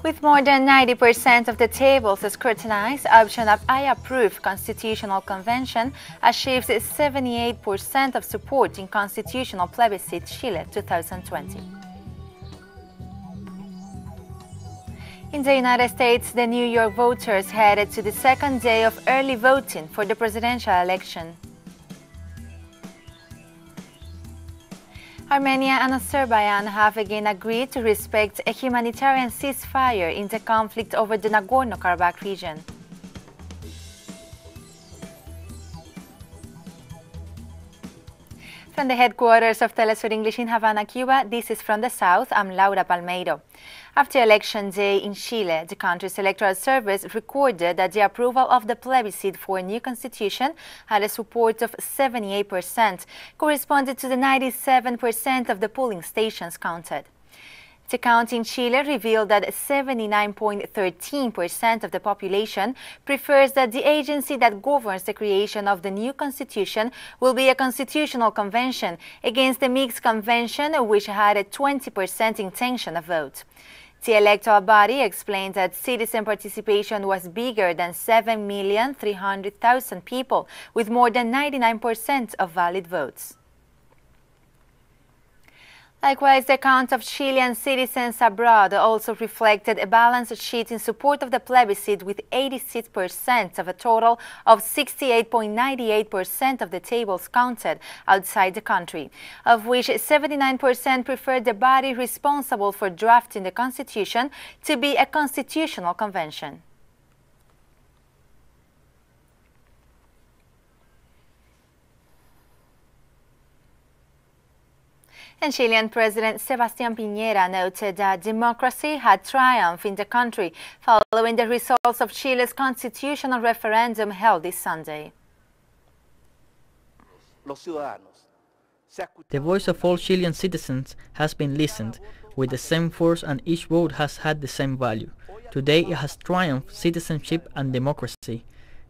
With more than 90% of the tables scrutinized, option of I approve Constitutional Convention achieves 78% of support in Constitutional Plebiscite Chile 2020. In the United States, the New York voters headed to the second day of early voting for the presidential election. Armenia and Azerbaijan have again agreed to respect a humanitarian ceasefire in the conflict over the Nagorno-Karabakh region. From the headquarters of TeleSUR English in Havana, Cuba, this is From the South. I'm Laura Palmeiro. After Election Day in Chile, the country's electoral service recorded that the approval of the plebiscite for a new constitution had a support of 78%, corresponding to the 97% of the polling stations counted. The count in Chile revealed that 79.13% of the population prefers that the agency that governs the creation of the new constitution will be a constitutional convention against the mixed convention, which had a 20% intention of vote. The electoral body explained that citizen participation was bigger than 7,300,000 people, with more than 99% of valid votes. Likewise, the count of Chilean citizens abroad also reflected a balanced sheet in support of the plebiscite, with 86% of a total of 68.98% of the tables counted outside the country, of which 79% preferred the body responsible for drafting the constitution to be a constitutional convention. And Chilean President Sebastián Piñera noted that democracy had triumphed in the country following the results of Chile's constitutional referendum held this Sunday. The voice of all Chilean citizens has been listened with the same force, and each vote has had the same value. Today it has triumphed citizenship and democracy.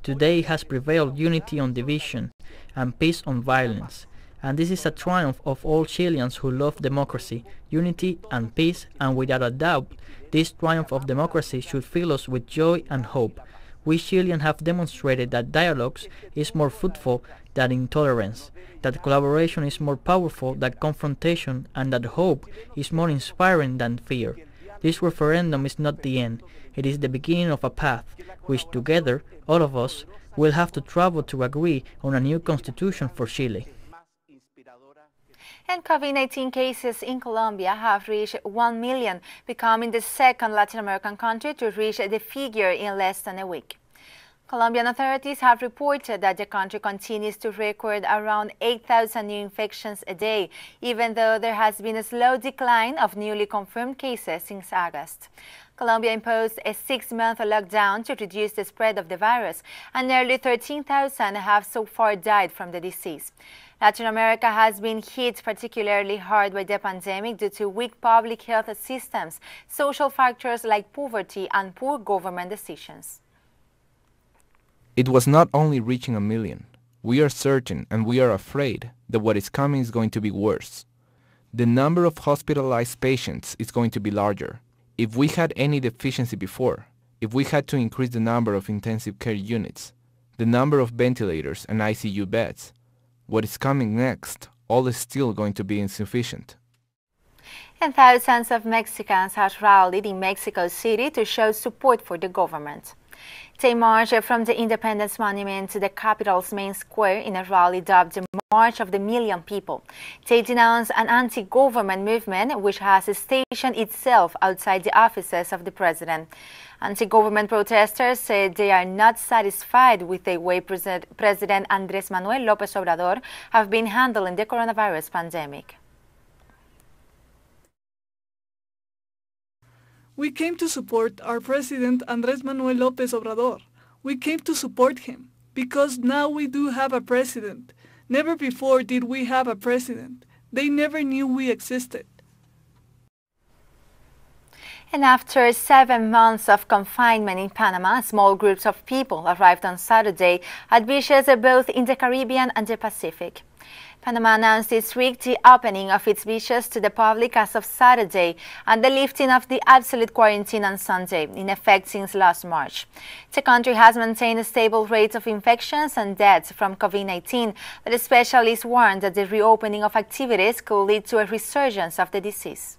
Today it has prevailed unity on division and peace on violence. And this is a triumph of all Chileans who love democracy, unity and peace, and without a doubt, this triumph of democracy should fill us with joy and hope. We Chileans have demonstrated that dialogue is more fruitful than intolerance, that collaboration is more powerful than confrontation, and that hope is more inspiring than fear. This referendum is not the end. It is the beginning of a path, which together, all of us, will have to travel to agree on a new constitution for Chile. And COVID-19 cases in Colombia have reached 1 million, becoming the second Latin American country to reach the figure in less than a week. Colombian authorities have reported that the country continues to record around 8,000 new infections a day, even though there has been a slow decline of newly confirmed cases since August. Colombia imposed a 6-month lockdown to reduce the spread of the virus, and nearly 13,000 have so far died from the disease. Latin America has been hit particularly hard by the pandemic due to weak public health systems, social factors like poverty, and poor government decisions. It was not only reaching 1 million. We are certain and we are afraid that what is coming is going to be worse. The number of hospitalized patients is going to be larger. If we had any deficiency before, if we had to increase the number of intensive care units, the number of ventilators and ICU beds, what is coming next, all is still going to be insufficient. And thousands of Mexicans have rallied in Mexico City to show support for the government. They marched from the Independence Monument to the capital's main square in a rally dubbed the March of the Million People. They denounced an anti-government movement which has stationed itself outside the offices of the president. Anti-government protesters said they are not satisfied with the way President Andrés Manuel López Obrador have been handling the coronavirus pandemic. We came to support our President Andrés Manuel López Obrador. We came to support him because now we do have a president. Never before did we have a president. They never knew we existed. And after 7 months of confinement in Panama, small groups of people arrived on Saturday at beaches both in the Caribbean and the Pacific. Panama announced this week the opening of its beaches to the public as of Saturday and the lifting of the absolute quarantine on Sunday, in effect since last March. The country has maintained a stable rate of infections and deaths from COVID-19, but specialists warned that the reopening of activities could lead to a resurgence of the disease.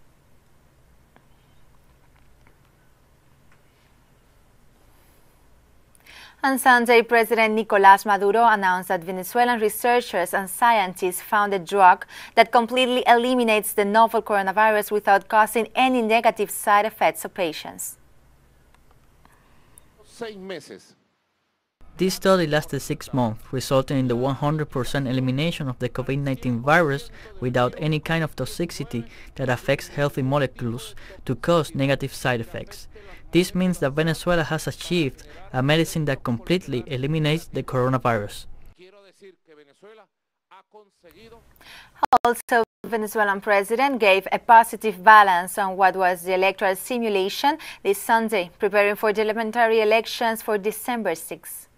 On Sunday, President Nicolás Maduro announced that Venezuelan researchers and scientists found a drug that completely eliminates the novel coronavirus without causing any negative side effects to patients. This study lasted 6 months, resulting in the 100% elimination of the COVID-19 virus without any kind of toxicity that affects healthy molecules to cause negative side effects. This means that Venezuela has achieved a medicine that completely eliminates the coronavirus. Also, the Venezuelan president gave a positive balance on what was the electoral simulation this Sunday, preparing for the parliamentary elections for December 6.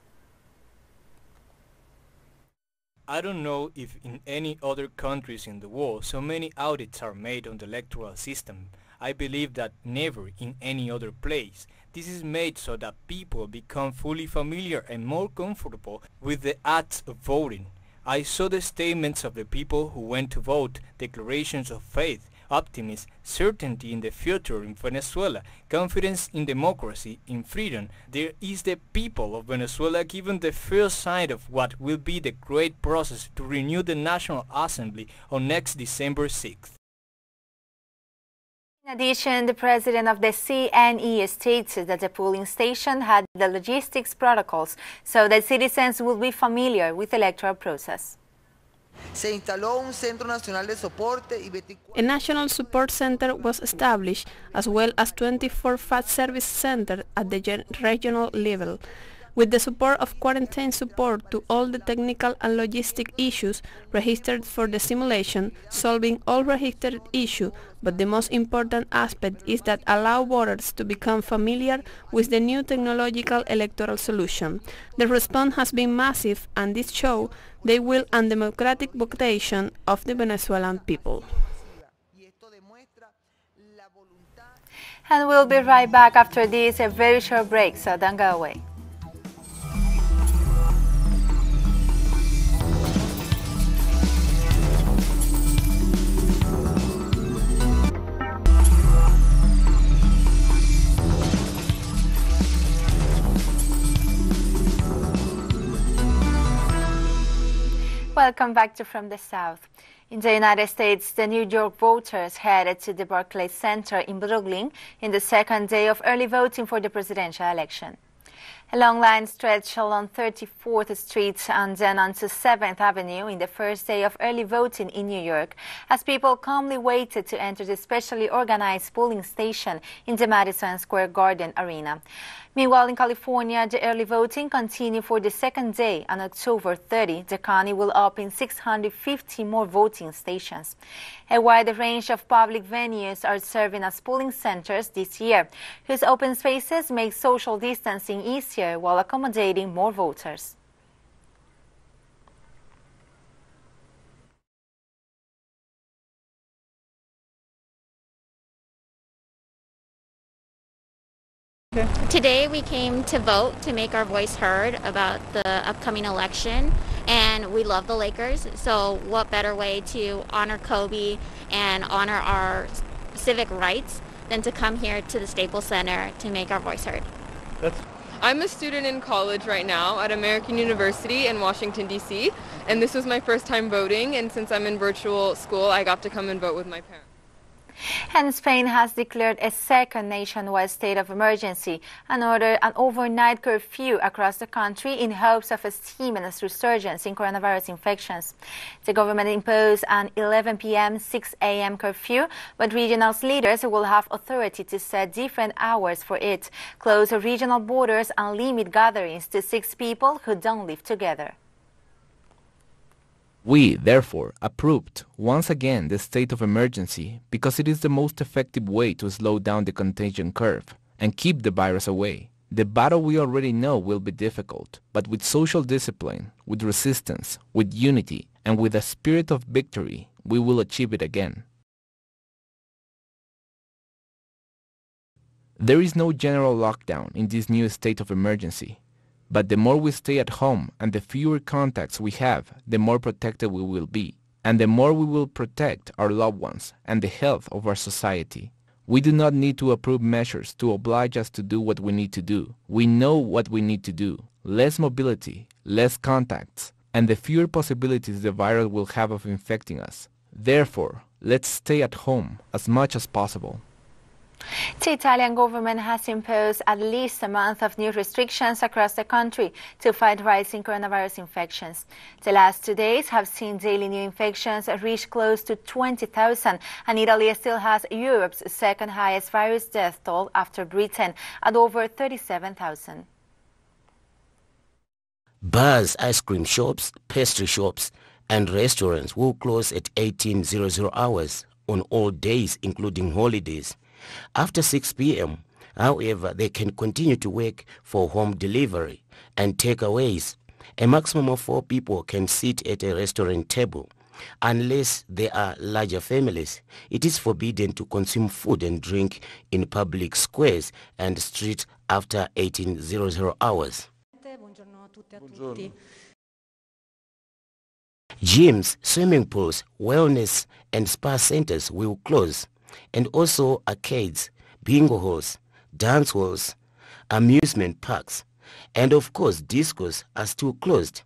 I don't know if in any other countries in the world so many audits are made on the electoral system. I believe that never in any other place. This is made so that people become fully familiar and more comfortable with the acts of voting. I saw the statements of the people who went to vote, declarations of faith, optimism, certainty in the future in Venezuela, confidence in democracy, in freedom. There is the people of Venezuela given the first sign of what will be the great process to renew the National Assembly on next December 6th. In addition, the president of the CNE stated that the polling station had the logistics protocols so that citizens will be familiar with the electoral process. A national support center was established, as well as 24 fast service centers at the regional level, with the support of quarantine support to all the technical and logistic issues registered for the simulation, solving all registered issues, but the most important aspect is that allow voters to become familiar with the new technological electoral solution. The response has been massive, and this shows the will and democratic vocation of the Venezuelan people. And we'll be right back after this, a very short break, so don't go away. Welcome back to From the South. In the United States, the New York voters headed to the Barclays Center in Brooklyn in the second day of early voting for the presidential election. A long line stretched along 34th Street and then onto 7th Avenue in the first day of early voting in New York, as people calmly waited to enter the specially organized polling station in the Madison Square Garden arena. Meanwhile, in California, the early voting continued for the second day. On October 30, the county will open 650 more voting stations. A wide range of public venues are serving as polling centers this year, whose open spaces make social distancing easier while accommodating more voters. Today we came to vote to make our voice heard about the upcoming election, and we love the Lakers, so what better way to honor Kobe and honor our civic rights than to come here to the Staples Center to make our voice heard. I'm a student in college right now at American University in Washington, D.C., and this was my first time voting, and since I'm in virtual school, I got to come and vote with my parents. And Spain has declared a second nationwide state of emergency and ordered an overnight curfew across the country in hopes of stemming a resurgence in coronavirus infections. The government imposed an 11 p.m. 6 a.m. curfew, but regional leaders will have authority to set different hours for it, close regional borders and limit gatherings to 6 people who don't live together. We, therefore, approved once again the state of emergency because it is the most effective way to slow down the contagion curve and keep the virus away. The battle we already know will be difficult, but with social discipline, with resistance, with unity, and with a spirit of victory, we will achieve it again. There is no general lockdown in this new state of emergency, but the more we stay at home and the fewer contacts we have, the more protected we will be, and the more we will protect our loved ones and the health of our society. We do not need to approve measures to oblige us to do what we need to do. We know what we need to do. Less mobility, less contacts, and the fewer possibilities the virus will have of infecting us. Therefore, let's stay at home as much as possible. The Italian government has imposed at least a month of new restrictions across the country to fight rising coronavirus infections. The last 2 days have seen daily new infections reach close to 20,000, and Italy still has Europe's second highest virus death toll after Britain at over 37,000. Bars, ice cream shops, pastry shops, and restaurants will close at 18:00 hours on all days, including holidays. After 6 p.m., however, they can continue to work for home delivery and takeaways. A maximum of 4 people can sit at a restaurant table. Unless there are larger families, it is forbidden to consume food and drink in public squares and streets after 18:00 hours. Gyms, swimming pools, wellness and spa centers will close, and also arcades, bingo halls, dance halls, amusement parks, and of course discos are still closed.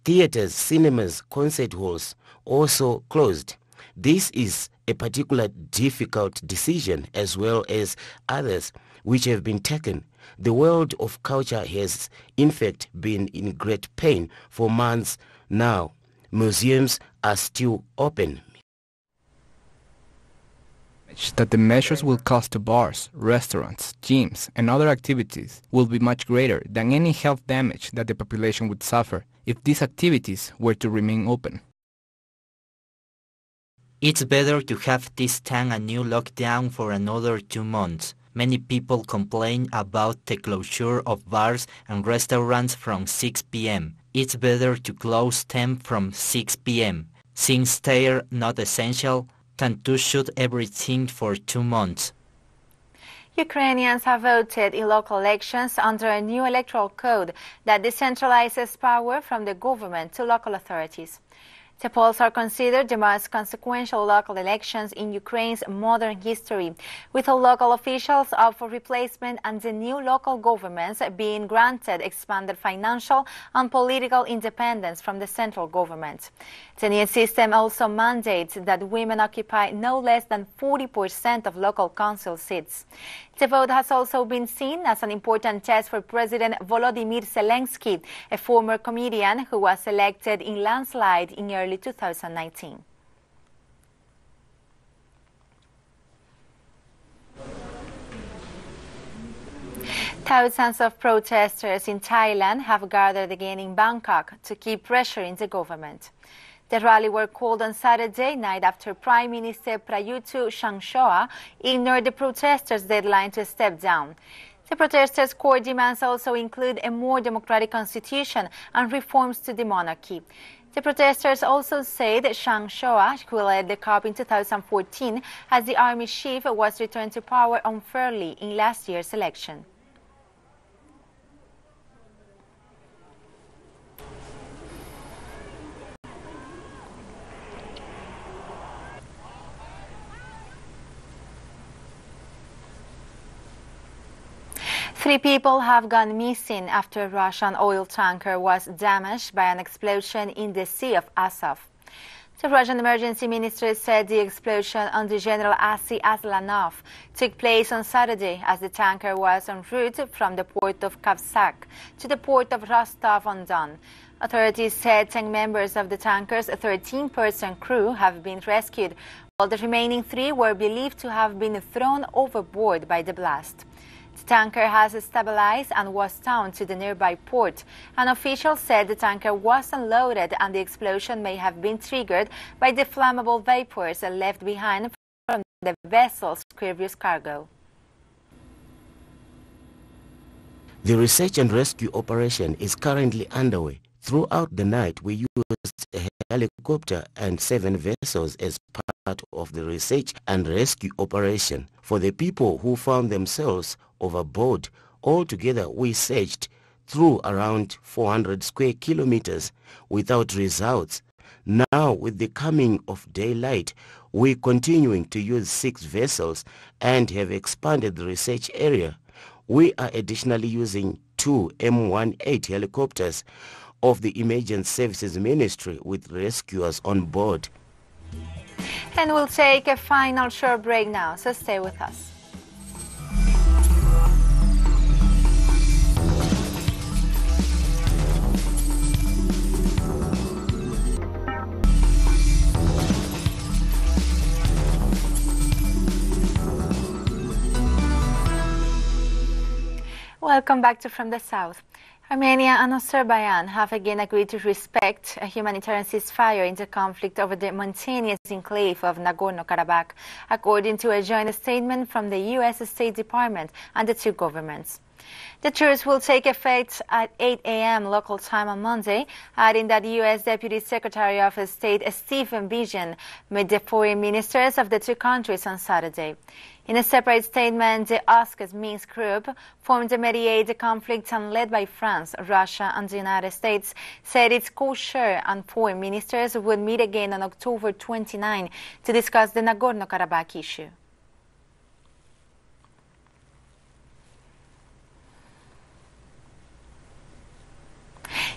Theaters, cinemas, concert halls also closed. This is a particularly difficult decision as well as others which have been taken. The world of culture has in fact been in great pain for months now. Museums are still open. That the measures will cost to bars, restaurants, gyms, and other activities will be much greater than any health damage that the population would suffer if these activities were to remain open. It's better to have this time a new lockdown for another 2 months. Many people complain about the closure of bars and restaurants from 6 p.m. It's better to close them from 6 p.m. Since they're not essential, than to shoot everything for 2 months. Ukrainians have voted in local elections under a new electoral code that decentralizes power from the government to local authorities. The polls are considered the most consequential local elections in Ukraine's modern history, with all local officials up for replacement and the new local governments being granted expanded financial and political independence from the central government. The new system also mandates that women occupy no less than 40% of local council seats. The vote has also been seen as an important test for President Volodymyr Zelensky, a former comedian who was elected in landslide in early 2019. Thousands of protesters in Thailand have gathered again in Bangkok to keep pressuring the government. The rally were called on Saturday night after Prime Minister Prayut Chan-o-cha ignored the protesters' deadline to step down. The protesters' core demands also include a more democratic constitution and reforms to the monarchy. The protesters also say that Chan-o-cha, who led the coup in 2014 as the army chief, was returned to power unfairly in last year's election. Three people have gone missing after a Russian oil tanker was damaged by an explosion in the Sea of Azov. The Russian emergency minister said the explosion on the General Asi Aslanov took place on Saturday as the tanker was en route from the port of Kavsak to the port of Rostov-on-Don. Authorities said 10 members of the tanker's 13-person crew have been rescued, while the remaining 3 were believed to have been thrown overboard by the blast. The tanker has stabilized and was towed to the nearby port. An official said the tanker was unloaded and the explosion may have been triggered by the flammable vapors left behind from the vessel's previous cargo. The search and rescue operation is currently underway. Throughout the night, we used helicopter and 7 vessels as part of the research and rescue operation. For the people who found themselves overboard, altogether we searched through around 400 square kilometers without results. Now, with the coming of daylight, we're continuing to use 6 vessels and have expanded the research area. We are additionally using 2 M18 helicopters of the Emergency Services Ministry with rescuers on board. And we'll take a final short break now, so stay with us. Welcome back to From the South. Armenia and Azerbaijan have again agreed to respect a humanitarian ceasefire in the conflict over the mountainous enclave of Nagorno-Karabakh, according to a joint statement from the U.S. State Department and the two governments. The truce will take effect at 8 a.m. local time on Monday, adding that U.S. Deputy Secretary of State Stephen Biegun met the foreign ministers of the two countries on Saturday. In a separate statement, the OSCE's Minsk group, formed to mediate the conflict and led by France, Russia and the United States, said its co-chair and foreign ministers would meet again on October 29 to discuss the Nagorno-Karabakh issue.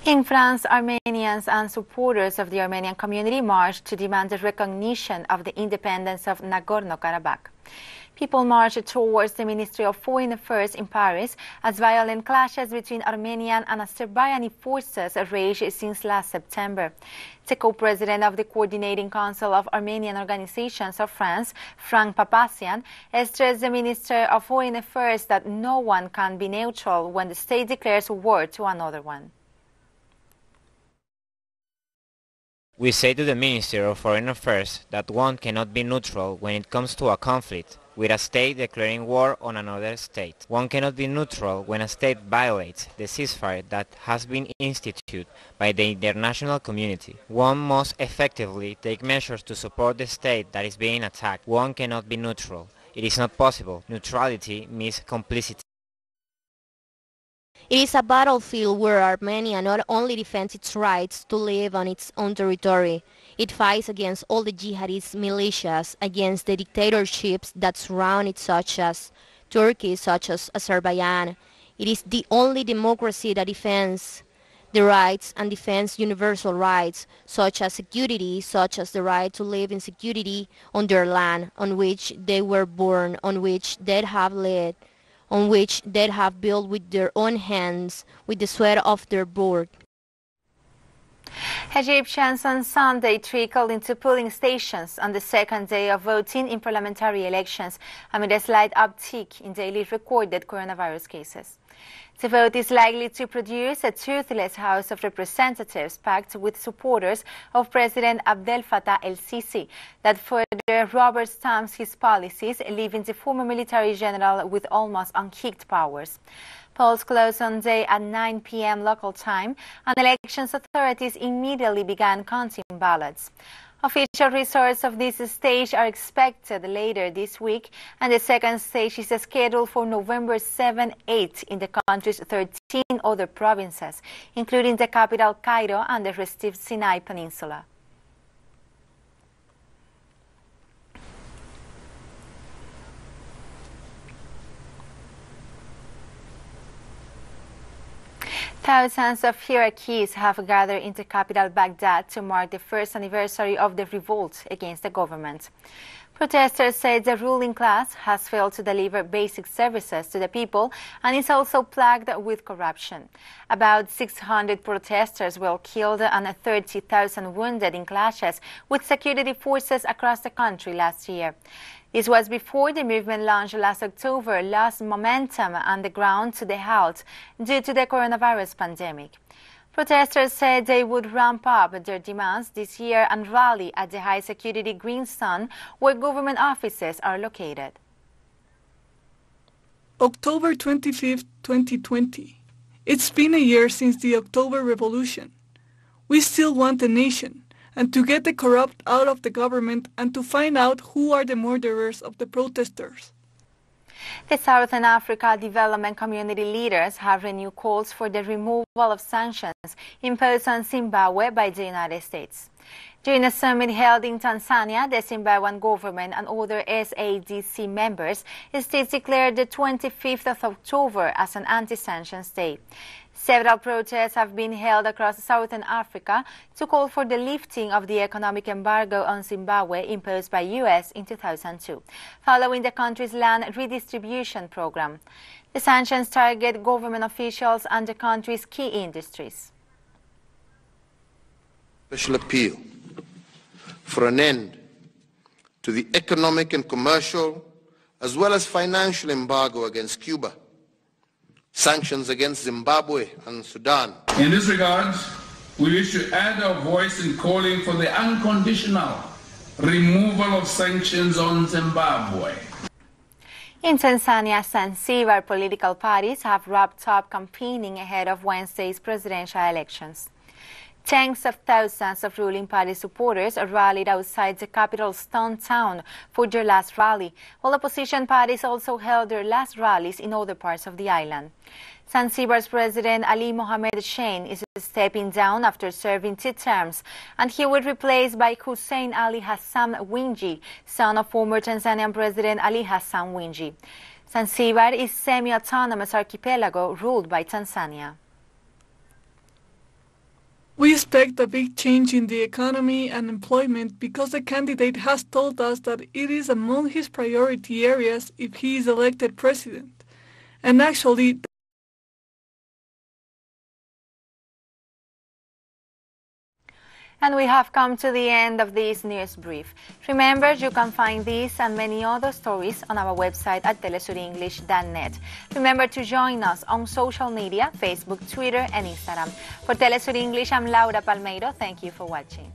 In France, Armenians and supporters of the Armenian community marched to demand the recognition of the independence of Nagorno-Karabakh. People marched towards the Ministry of Foreign Affairs in Paris as violent clashes between Armenian and Azerbaijani forces raged since last September. The co-president of the Coordinating Council of Armenian Organizations of France, Frank Papassian, stressed the Minister of Foreign Affairs that no one can be neutral when the state declares war to another one. We say to the Minister of Foreign Affairs that one cannot be neutral when it comes to a conflict with a state declaring war on another state. One cannot be neutral when a state violates the ceasefire that has been instituted by the international community. One must effectively take measures to support the state that is being attacked. One cannot be neutral. It is not possible. Neutrality means complicity. It is a battlefield where Armenia not only defends its rights to live on its own territory, it fights against all the jihadist militias, against the dictatorships that surround it, such as Turkey, such as Azerbaijan. It is the only democracy that defends the rights and defends universal rights, such as security, such as the right to live in security on their land, on which they were born, on which they have lived, on which they have built with their own hands, with the sweat of their brow. Egyptians on Sunday trickled into polling stations on the second day of voting in parliamentary elections amid a slight uptick in daily recorded coronavirus cases. The vote is likely to produce a toothless House of Representatives packed with supporters of President Abdel Fattah el-Sisi that further rubber stamps his policies, leaving the former military general with almost unkicked powers. Polls closed on Sunday at 9 p.m. local time, and elections authorities immediately began counting ballots. Official results of this stage are expected later this week, and the second stage is scheduled for November 7-8 in the country's 13 other provinces, including the capital Cairo and the restive Sinai Peninsula. Thousands of Iraqis have gathered in the capital Baghdad to mark the first anniversary of the revolt against the government. Protesters say the ruling class has failed to deliver basic services to the people and is also plagued with corruption. About 600 protesters were killed and 30,000 wounded in clashes with security forces across the country last year. This was before the movement launched last October lost momentum on the ground to the halt due to the coronavirus pandemic. Protesters said they would ramp up their demands this year and rally at the high-security Green Zone, where government offices are located. October 25, 2020. It's been a year since the October Revolution. We still want a nation, and to get the corrupt out of the government and to find out who are the murderers of the protesters. The Southern Africa Development Community leaders have renewed calls for the removal of sanctions imposed on Zimbabwe by the United States. During a summit held in Tanzania, the Zimbabwean government and other SADC members, states declared the 25th of October as an anti-sanctions day. Several protests have been held across Southern Africa to call for the lifting of the economic embargo on Zimbabwe imposed by U.S. in 2002, following the country's land redistribution program. The sanctions target government officials and the country's key industries. Special appeal for an end to the economic and commercial as well as financial embargo against Cuba, sanctions against Zimbabwe and Sudan. In this regard, we wish to add our voice in calling for the unconditional removal of sanctions on Zimbabwe. In Tanzania, Zanzibar political parties have wrapped up campaigning ahead of Wednesday's presidential elections. Tens of thousands of ruling party supporters rallied outside the capital's town for their last rally, while opposition parties also held their last rallies in other parts of the island. Zanzibar's President Ali Mohamed Shein is stepping down after serving 2 terms, and he will be replaced by Hussein Ali Hassan Mwinyi, son of former Tanzanian President Ali Hassan Mwinyi. Zanzibar is a semi-autonomous archipelago ruled by Tanzania. We expect a big change in the economy and employment because the candidate has told us that it is among his priority areas if he is elected president. And actually, And we have come to the end of this news brief. Remember, you can find these and many other stories on our website at telesurenglish.net. Remember to join us on social media, Facebook, Twitter, and Instagram. For TeleSUR English, I'm Laura Palmeiro. Thank you for watching.